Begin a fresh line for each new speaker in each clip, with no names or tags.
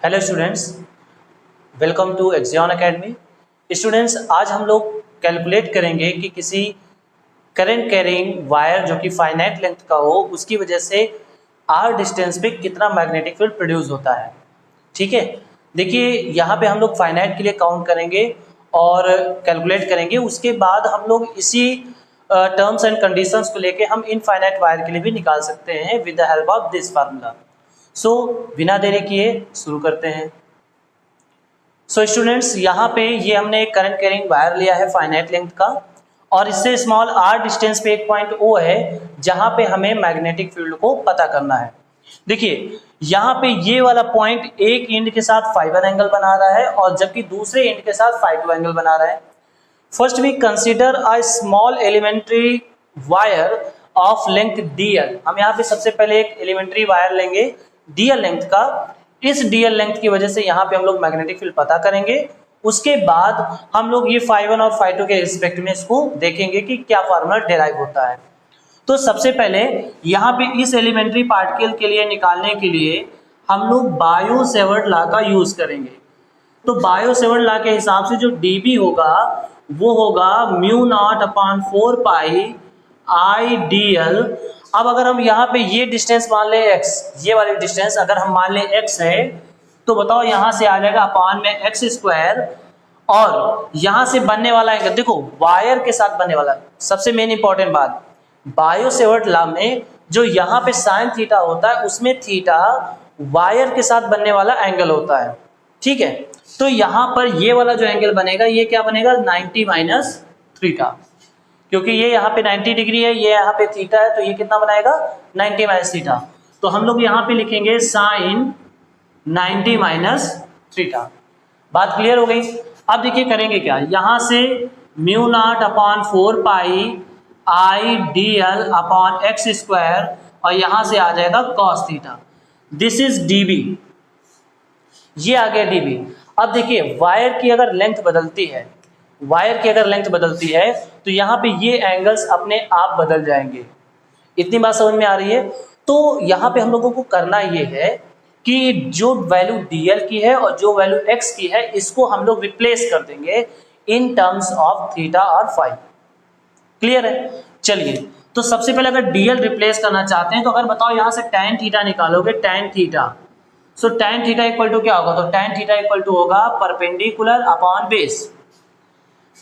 Hello students, welcome to Axion Academy. Students, आज हम लोग कैलकुलेट करेंगे कि किसी करंट कैरिंग वायर जो कि फाइनाइट लेंथ का हो, उसकी वजह से आर डिस्टेंस पे कितना मैग्नेटिक फील्ड प्रोड्यूस होता है। ठीक है, देखिए यहाँ पे हम लोग फाइनाइट के लिए काउंट करेंगे और कैलकुलेट करेंगे। उसके बाद हम लोग इसी टर्म्स एंड कंडीशंस को लेके हम इनफाइनाइट वायर के लिए भी निकाल सकते हैं with the help of this formula. So बिना देरी किए शुरू करते हैं। सो स्टूडेंट्स, यहाँ पे ये हमने एक करंट कैरिंग वायर लिया है फाइनाइट लेंथ का, और इससे स्मॉल आर डिस्टेंस पे एक पॉइंट ओ है जहाँ पे हमें मैग्नेटिक फील्ड को पता करना है। देखिए यहाँ पे ये वाला पॉइंट एक एंड के साथ फाइबर एंगल बना रहा है और जबकि दूसरे एंड के साथ फाइव एंगल बना रहा है। First we consider a small elementary wire of length dl. हम यहाँ पे सबसे पहले एक एलिमेंट्री वायर लेंगे डीएल लेंथ का। इस डीएल लेंथ की वजह से यहाँ पे हम लोग मैग्नेटिक फील्ड पता करेंगे। उसके बाद हम लोग ये φ1 और φ2 के रिस्पेक्ट में इसको देखेंगे कि क्या फार्मूला डेराइव होता है। तो सबसे पहले यहाँ पे इस एलिमेंट्री पार्टिकल के लिए निकालने के लिए हम लोग बायो सेवर्ट लॉ का यूज करेंगे। तो बायो सेवर्ट लॉ के हिसाब से जो dB होगा वो होगा μ0/4 पाई आई डी एल। अब अगर हम यहाँ पे ये डिस्टेंस मान लें x, ये वाली डिस्टेंस अगर हम मान लें x है, तो बताओ यहाँ से आ जाएगा अपान में x स्क्वायर, और यहाँ से बनने वाला एंगल देखो वायर के साथ बनने वाला। सबसे मेन इंपॉर्टेंट बात, बायो सेवर्ट लॉ में जो यहाँ पे साइन थीटा होता है उसमें थीटा वायर के साथ बनने वाला एंगल होता है। ठीक है, तो यहाँ पर ये वाला जो एंगल बनेगा ये क्या बनेगा 90 माइनस थीटा, क्योंकि ये यहाँ पे 90 डिग्री है, ये यहाँ पे थीटा है, तो ये कितना बनाएगा 90 माइनस थीटा। तो हम लोग यहाँ पे लिखेंगे साइन 90 माइनस थीटा। बात क्लियर हो गई। अब देखिए करेंगे क्या, यहाँ से μ0/4 pi I d l upon x square, और यहाँ से आ जाएगा cos theta. This is dB, ये आ गया डीबी। अब देखिए वायर की अगर लेंथ बदलती है, वायर की अगर लेंथ बदलती है तो यहाँ पे ये एंगल्स अपने आप बदल जाएंगे। इतनी बात समझ में आ रही है। तो यहाँ पे हम लोगों को करना ये है कि जो वैल्यू dl की है और जो वैल्यू x की है इसको हम लोग रिप्लेस कर देंगे इन टर्म्स ऑफ थीटा और फाई। क्लियर है। चलिए, तो सबसे पहले अगर dl रिप्लेस करना चाहते हैं तो अगर बताओ यहाँ से tan थीटा निकालोगे, tan theta, so tan theta equal to क्या होगा, तो tan थीटा इक्वल टू होगा perpendicular upon base,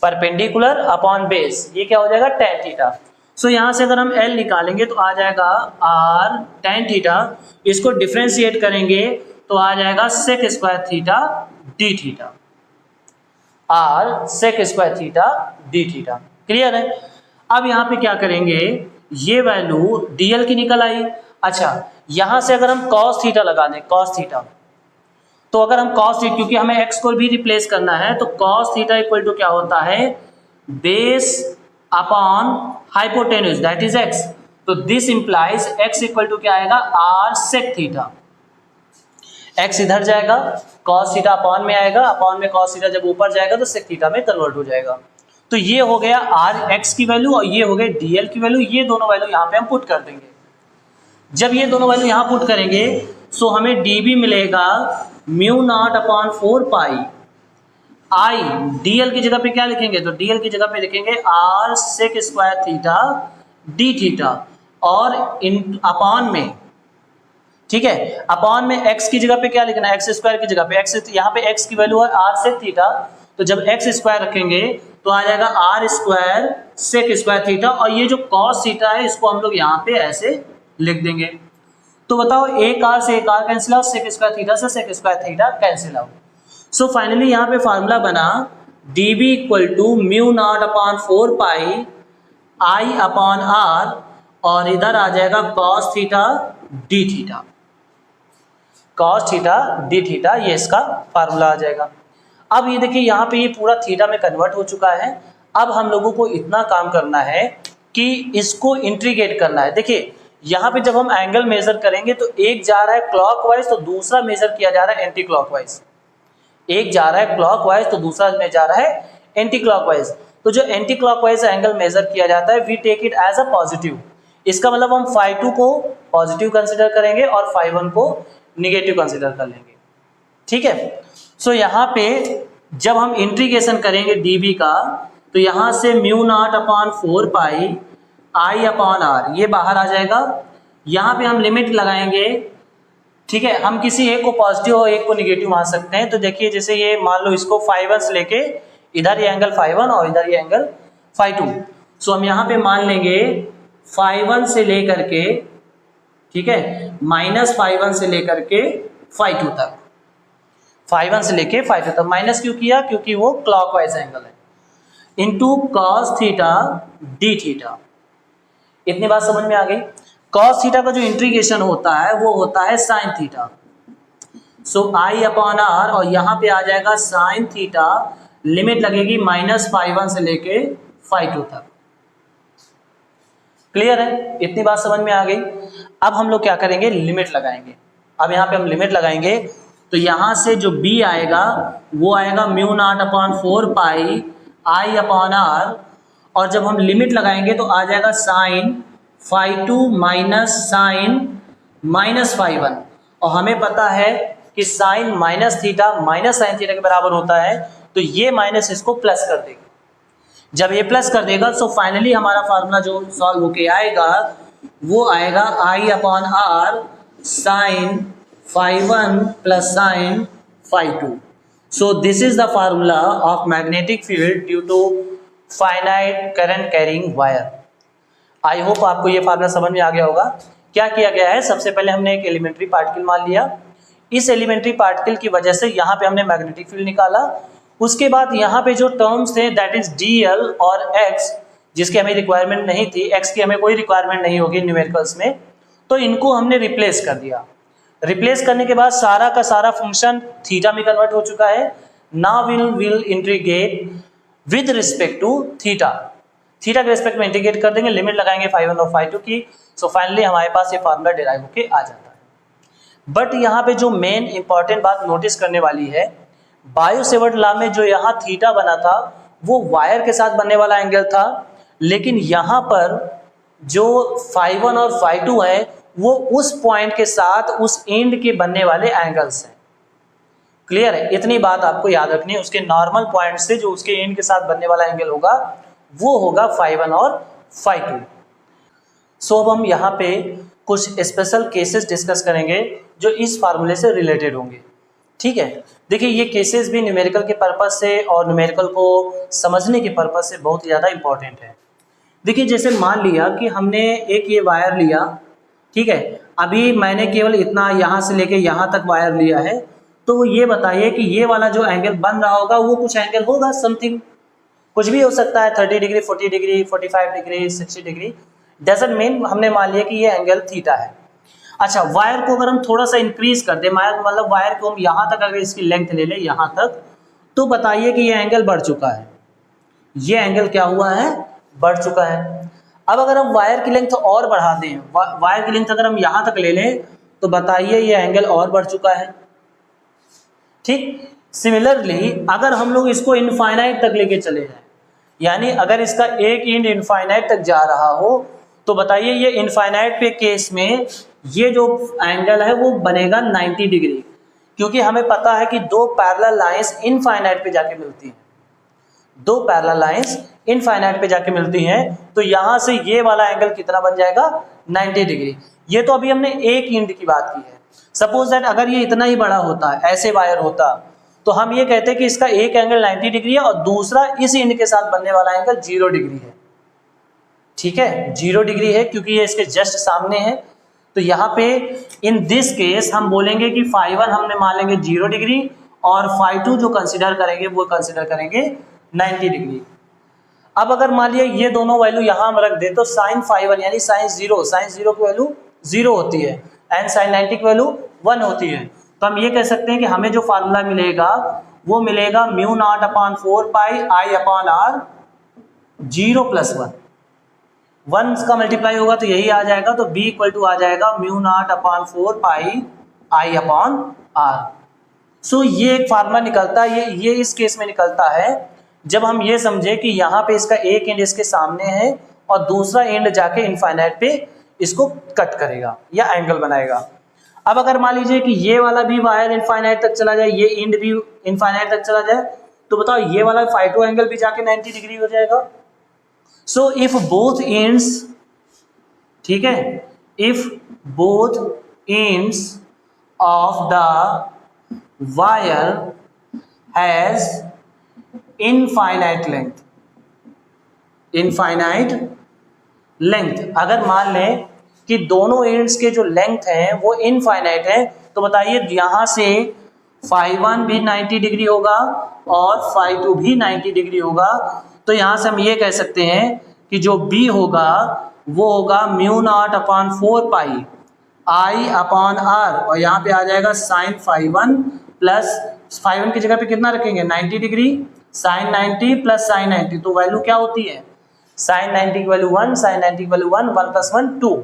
perpendicular upon base, ये क्या हो जाएगा tan थीटा। सो यहाँ से अगर हम L निकालेंगे तो आ जाएगा R tan थीटा, इसको डिफरेंशिएट करेंगे तो आ जाएगा sec square theta d theta, R sec square theta d theta. Clear है। अब यहाँ पे क्या करेंगे, ये वैल्यू DL की निकल आई। अच्छा, यहाँ से अगर हम cos थीटा लगा दें, cos थीटा, तो अगर हम cos थीटा, क्योंकि हमें x को भी रिप्लेस करना है, तो cos थीटा इक्वल टू क्या होता है base upon hypotenuse that is x। तो this implies x equal to क्या आएगा r सेक थीटा। x इधर जाएगा, cos थीटा अपॉन में आएगा, अपॉन में cos थीटा जब ऊपर जाएगा तो सेक थीटा में कन्वर्ट हो जाएगा। तो ये हो गया r x की वैल्यू और ये हो गई dl की वैल्यू। ये दोनों वैल्यू यहाँ पे हम पुट कर देंगे। जब ये दोनों वैल्यू यहाँ पुट करेंगे सो हमें dB मिलेगा μ0/4 पाई आई, डीएल की जगह पे क्या लिखेंगे, तो डीएल की जगह पे लिखेंगे R sec square theta d theta, और इन अपॉन में, ठीक है, अपॉन में एक्स की जगह पे क्या लिखना है, एक्स स्क्वायर की जगह पे एक्स, यहाँ पे एक्स की वैल्यू है आर सेक थीटा, तो जब एक्स स्क्वायर रखेंगे तो आ जाएगा R square sec square theta, और ये जो कॉस थीटा है इसको हम लोग यहाँ पे ऐसे लिख देंगे। तो बताओ एक आर से एक r cancel out, sec square theta से sec square theta cancel out. So finally यहाँ पे फार्मूला बना dB equal to μ0/4 pi I upon are, और इधर आ जाएगा cos theta d theta, cos theta d theta, ये इसका फार्मूला आ जाएगा। अब ये देखिए यहाँ पे ये पूरा थीटा में कन्वर्ट हो चुका है। अब हम लोगों को इतना काम करना है कि इसको इंटीग्रेट करना है। देखिए यहाँ पे जब हम एंगल मेजर करेंगे तो एक जा रहा है क्लॉकवाइज तो दूसरा मेजर किया जा रहा है एंटी क्लॉकवाइज, एक जा रहा है क्लॉकवाइज तो दूसरा में जा रहा है एंटी क्लॉकवाइज। तो जो एंटी क्लॉकवाइज एंगल मेजर किया जाता है we take it as a positive. इसका मतलब हम φ2 को पॉजिटिव कंसीडर करेंगे और φ1 को निगेटिव कंसीडर कर लेंगे। ठीक है। सो यहाँ पे जब हम इंटीग्रेशन करेंगे dB का, तो यहाँ से mu naught upon 4 pi I upon R, ये बाहर आ जाएगा। यहाँ पे हम लिमिट लगाएंगे, ठीक है। हम किसी एक को पॉजिटिव और एक को निगेटिव मान सकते हैं। तो देखिए जैसे ये मान लो इसको φ1 से लेके इधर ये एंगल φ1 और इधर ये एंगल φ2। सो हम यहाँ पे मान लेंगे φ1 से लेकर के, ठीक है, -φ1 से लेकर के φ2 तक, φ1 से लेके φ2 तक। माइनस क्यों किया? क्योंकि वो क्लॉकवाइज एंगल है, into cos theta d theta. इतनी बात समझ में आ गई। cos थीटा का जो इंटीग्रेशन होता है वो होता है sin theta. So I upon are, और यहाँ पे आ जाएगा sin थीटा, लिमिट लगेगी -φ1 से लेके φ2 तक। क्लियर है? इतनी बात समझ में आ गई। अब हम लोग क्या करेंगे? लिमिट लगाएंगे। अब यहाँ पे हम लिमिट लगाएंगे तो यहाँ से जो b आएगा वो आएगा mu naught upon 4 pi I upon are, और जब हम लिमिट लगाएंगे तो आ जाएगा साइन φ2 माइनस साइन माइनस φ1। और हमें पता है कि sine minus theta minus sine theta के बराबर होता है, तो ये माइनस इसको प्लस कर देगा। जब ये प्लस कर देगा तो फाइनली हमारा फार्मूला जो सॉल्व होके आएगा वो आएगा I upon r sine φ1 plus sine φ2। So this is the formula of magnetic field due to finite current carrying wire. I hope आपको ये फार्मूला समझ में आ गया होगा। क्या किया गया है? सबसे पहले हमने एक एलिमेंट्री पार्टिकल मान लिया, इस एलिमेंट्री पार्टिकल की वजह से यहाँ पे हमने मैग्नेटिक फील्ड निकाला। उसके बाद यहाँ पे जो टर्म्स थे दैट इज dl और x, जिसकी हमें रिक्वायरमेंट नहीं थी, x की हमें कोई रिक्वायरमेंट नहीं होगी न्यूमेरिकल्स में, तो इनको हमने रिप्लेस कर दिया। रिप्लेस करने के बाद सारा का सारा फंक्शन थीटा में कन्वर्ट हो चुका है। Now will integrate with respect to theta, theta के रिस्पेक्ट में इंटीग्रेट कर देंगे, लिमिट लगाएंगे φ1 और φ2 की। सो फाइनली हमारे पास ये फार्मूला डिराइव होके आ जाता है। बट यहाँ पे जो मेन इंपॉर्टेंट बात नोटिस करने वाली है, बायो-सेवर्ट लॉ में जो यहाँ थीटा बना था वो वायर के साथ बनने वाला एंगल था, लेकिन यहाँ पर जो φ1 और φ2 है वो उस पॉइंट के साथ उस एंड के बनने वाले एंगल्स हैं। क्लियर है? इतनी बात आपको याद रखनी है। उसके नॉर्मल पॉइंट से जो उसके एंड के साथ बनने वाला एंगल होगा वो होगा φ1 और φ2। सो अब हम यहाँ पे कुछ स्पेशल केसेस डिस्कस करेंगे जो इस फार्मूले से रिलेटेड होंगे। ठीक है, देखिए ये केसेस भी न्यूमेरिकल के पर्पस से और न्यूमेरिकल को समझने के पर्पस से बहुत ही ज़्यादा इंपॉर्टेंट है। देखिए जैसे मान लिया कि हमने एक ये वायर लिया, ठीक है, अभी मैंने केवल इतना यहाँ से लेके यहाँ तक वायर लिया है, तो ये बताइए कि ये वाला जो एंगल बन रहा होगा वो कुछ एंगल होगा, समथिंग, कुछ भी हो सकता है, 30 degree, 40 degree, 45 degree, 60 degree, doesn't mean हमने मान लिया कि ये एंगल थीटा है। अच्छा, वायर को अगर हम थोड़ा सा इंक्रीज कर दें, मतलब वायर को हम यहाँ तक अगर इसकी लेंथ ले लें यहाँ तक, तो बताइए कि ये एंगल बढ़ चुका है, ये एंगल क्या हुआ है? बढ़ चुका है। अब अगर हम वायर की लेंथ और बढ़ा दें, वायर की लेंथ अगर हम यहाँ तक ले लें तो बताइए ये एंगल और बढ़ चुका है। ठीक, सिमिलरली अगर हम लोग इसको इनफाइनाइट तक लेके चले जाएं, यानी अगर इसका एक एंड इनफाइनाइट तक जा रहा हो, तो बताइए ये इनफाइनाइट पे केस में ये जो एंगल है वो बनेगा 90 डिग्री, क्योंकि हमें पता है कि दो पैरेलल लाइंस इनफाइनाइट पे जाके मिलती हैं, दो पैरेलल लाइंस इनफाइनाइट पे जाके मिलती हैं, तो यहाँ से ये वाला एंगल कितना बन जाएगा? 90 डिग्री। ये तो अभी हमने एक एंड की बात की है। सपोज दैट अगर ये इतना ही बड़ा होता, ऐसे वायर होता, तो हम ये कहते हैं कि इसका एक एंगल 90 डिग्री है और दूसरा इस एंड के साथ बनने वाला एंगल 0 डिग्री है। ठीक है, 0 डिग्री है क्योंकि ये इसके जस्ट सामने है। तो यहाँ पे इन दिस केस हम बोलेंगे कि φ1 हमने मान लेंगे 0 डिग्री और φ2 जो कंसिडर करेंगे वो कंसिडर करेंगे 90 डिग्री। अब अगर मान लिया ये दोनों वैल्यू यहाँ हम रख दे तो साइन φ1 यानी साइन 0 की वैल्यू 0 होती है एंड साइन 90 की वैल्यू 1 होती है। तो हम ये कह सकते हैं कि हमें जो फार्मूला मिलेगा वो मिलेगा mu naught upon 4 pi I upon R 0 + 1, 1 का मल्टीप्लाई होगा तो यही आ जाएगा, तो b इक्वल टू आ जाएगा mu naught upon 4 pi I upon r. So ये एक फार्मूला निकलता है, ये इस केस में निकलता है जब हम ये समझे कि यहाँ पे इसका एक एंड इसके सामने है और दूसरा एंड जाके इनफाइनाइट पे इसको कट करेगा या एंगल बनाएगा। अब अगर मान लीजिए कि ये वाला भी वायर इनफाइनाइट तक चला जाए, ये एंड भी इनफाइनाइट तक चला जाए, तो बताओ ये वाला फाइटो एंगल भी जाके 90 डिग्री हो जाएगा। सो इफ बोथ एंड्स, ठीक है, if both ends of the wire has infinite length, infinite length, अगर मान लें कि दोनों एंड्स के जो लेंथ हैं वो इनफाइनाइट है, तो बताइए यहां से φ1 भी 90 डिग्री होगा और φ2 भी 90 डिग्री होगा। तो यहां से हम ये कह सकते हैं कि जो B होगा वो होगा μ0/4 पाई I/r, और यहाँ पे आ जाएगा sin φ1 प्लस φ1 की जगह पे कितना रखेंगे 90 डिग्री, sin 90 प्लस sin 90, तो वैल्यू क्या होती है sin 90 की वैल्यू 1, sin 90 की वैल्यू 1, 1 + 1 2।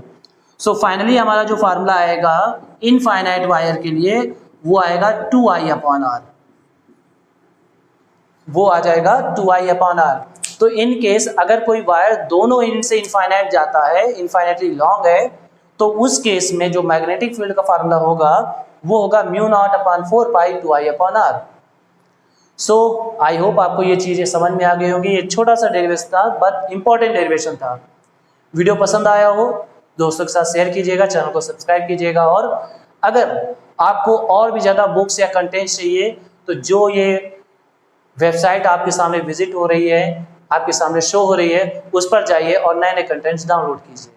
सो फाइनली हमारा जो फार्मूला आएगा इनफाइनाइट वायर के लिए वो आएगा 2I/r, वो आ जाएगा 2I/r। तो इन केस अगर कोई वायर दोनों एंड से इनफाइनाइट जाता है, इनफाइनाइटली लॉन्ग है, तो उस केस में जो मैग्नेटिक फील्ड का फार्मूला होगा वो होगा μ0/4 पाई 2I/r। सो आई होप आपको ये चीजें समझ में आ गई होगी। ये छोटा सा डेरिवेशन था बट इंपॉर्टेंट डेरिवेशन था। वीडियो पसंद आया हो दोस्तों के साथ शेयर कीजिएगा, चैनल को सब्सक्राइब कीजिएगा, और अगर आपको और भी ज़्यादा बुक्स या कंटेंट चाहिए तो जो ये वेबसाइट आपके सामने विजिट हो रही है, आपके सामने शो हो रही है, उस पर जाइए और नए नए कंटेंट्स डाउनलोड कीजिए।